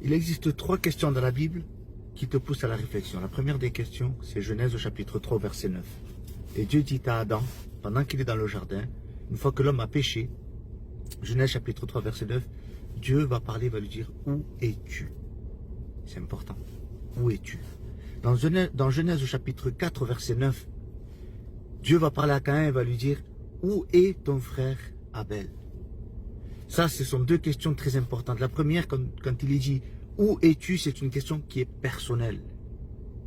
Il existe 3 questions dans la Bible qui te poussent à la réflexion. La première des questions, c'est Genèse au chapitre 3, verset 9. Et Dieu dit à Adam, pendant qu'il est dans le jardin, une fois que l'homme a péché, Genèse chapitre 3, verset 9, Dieu va parler, va lui dire, où es-tu? C'est important. Où es-tu? Dans Genèse au chapitre 4, verset 9, Dieu va parler à Caïn et va lui dire, où est ton frère Abel? Ça, ce sont 2 questions très importantes. La première, quand il est dit, où es-tu? C'est une question qui est personnelle.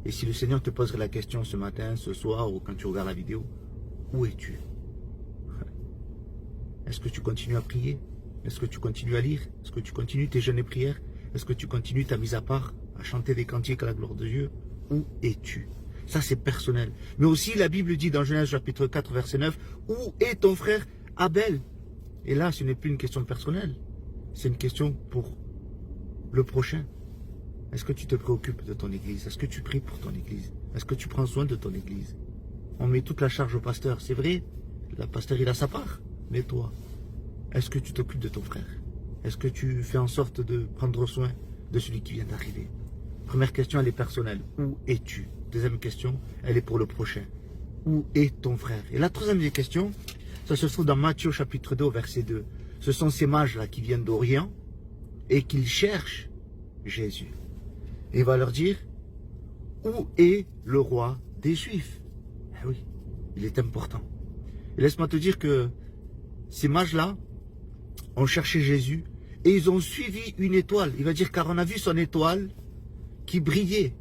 Et si le Seigneur te poserait la question ce matin, ce soir, ou quand tu regardes la vidéo, où es-tu? Est-ce que tu continues à prier? Est-ce que tu continues à lire? Est-ce que tu continues tes jeûnes et prières? Est-ce que tu continues ta mise à part, à chanter des cantiques à la gloire de Dieu? Où es-tu? Ça, c'est personnel. Mais aussi, la Bible dit dans Genèse chapitre 4, verset 9, où est ton frère Abel? Et là, ce n'est plus une question personnelle. C'est une question pour le prochain. Est-ce que tu te préoccupes de ton église? Est-ce que tu pries pour ton église? Est-ce que tu prends soin de ton église? On met toute la charge au pasteur, c'est vrai. Le pasteur, il a sa part. Mais toi, est-ce que tu t'occupes de ton frère? Est-ce que tu fais en sorte de prendre soin de celui qui vient d'arriver? Première question, elle est personnelle. Où es-tu? Deuxième question, elle est pour le prochain. Où est ton frère? Et la troisième question, ça se trouve dans Matthieu chapitre 2, verset 2. Ce sont ces mages-là qui viennent d'Orient et qu'ils cherchent Jésus. Et il va leur dire, où est le roi des Juifs? Eh oui, il est important. Et laisse-moi te dire que ces mages-là ont cherché Jésus et ils ont suivi une étoile. Il va dire, car on a vu son étoile qui brillait.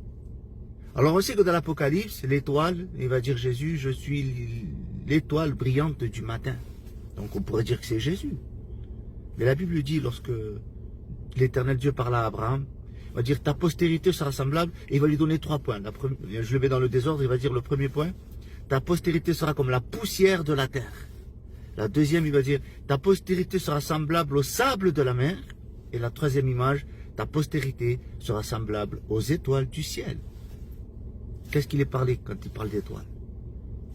Alors on sait que dans l'Apocalypse, l'étoile, il va dire Jésus, je suis l'étoile brillante du matin. Donc on pourrait dire que c'est Jésus. Mais la Bible dit, lorsque l'Éternel Dieu parla à Abraham, il va dire ta postérité sera semblable et il va lui donner 3 points. Je le mets dans le désordre, il va dire le premier point, ta postérité sera comme la poussière de la terre. La deuxième, il va dire ta postérité sera semblable au sable de la mer. Et la troisième image, ta postérité sera semblable aux étoiles du ciel. Qu'est-ce qu'il est parlé quand il parle d'étoiles?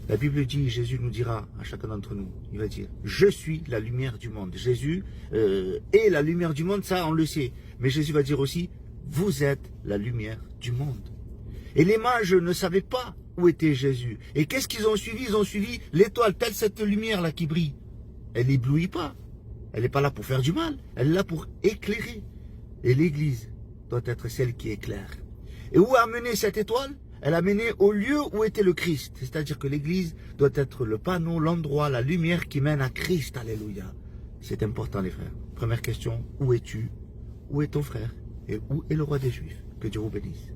La Bible dit, Jésus nous dira à chacun d'entre nous, il va dire, je suis la lumière du monde. Jésus est la lumière du monde, ça on le sait. Mais Jésus va dire aussi, vous êtes la lumière du monde. Et les mages ne savaient pas où était Jésus. Et qu'est-ce qu'ils ont suivi? Ils ont suivi l'étoile, telle cette lumière-là qui brille. Elle n'éblouit pas. Elle n'est pas là pour faire du mal. Elle est là pour éclairer. Et l'Église doit être celle qui éclaire. Et où a mené cette étoile? Elle a mené au lieu où était le Christ. C'est-à-dire que l'Église doit être le panneau, l'endroit, la lumière qui mène à Christ. Alléluia. C'est important les frères. Première question, où es-tu? Où est ton frère? Et où est le roi des Juifs? Que Dieu vous bénisse.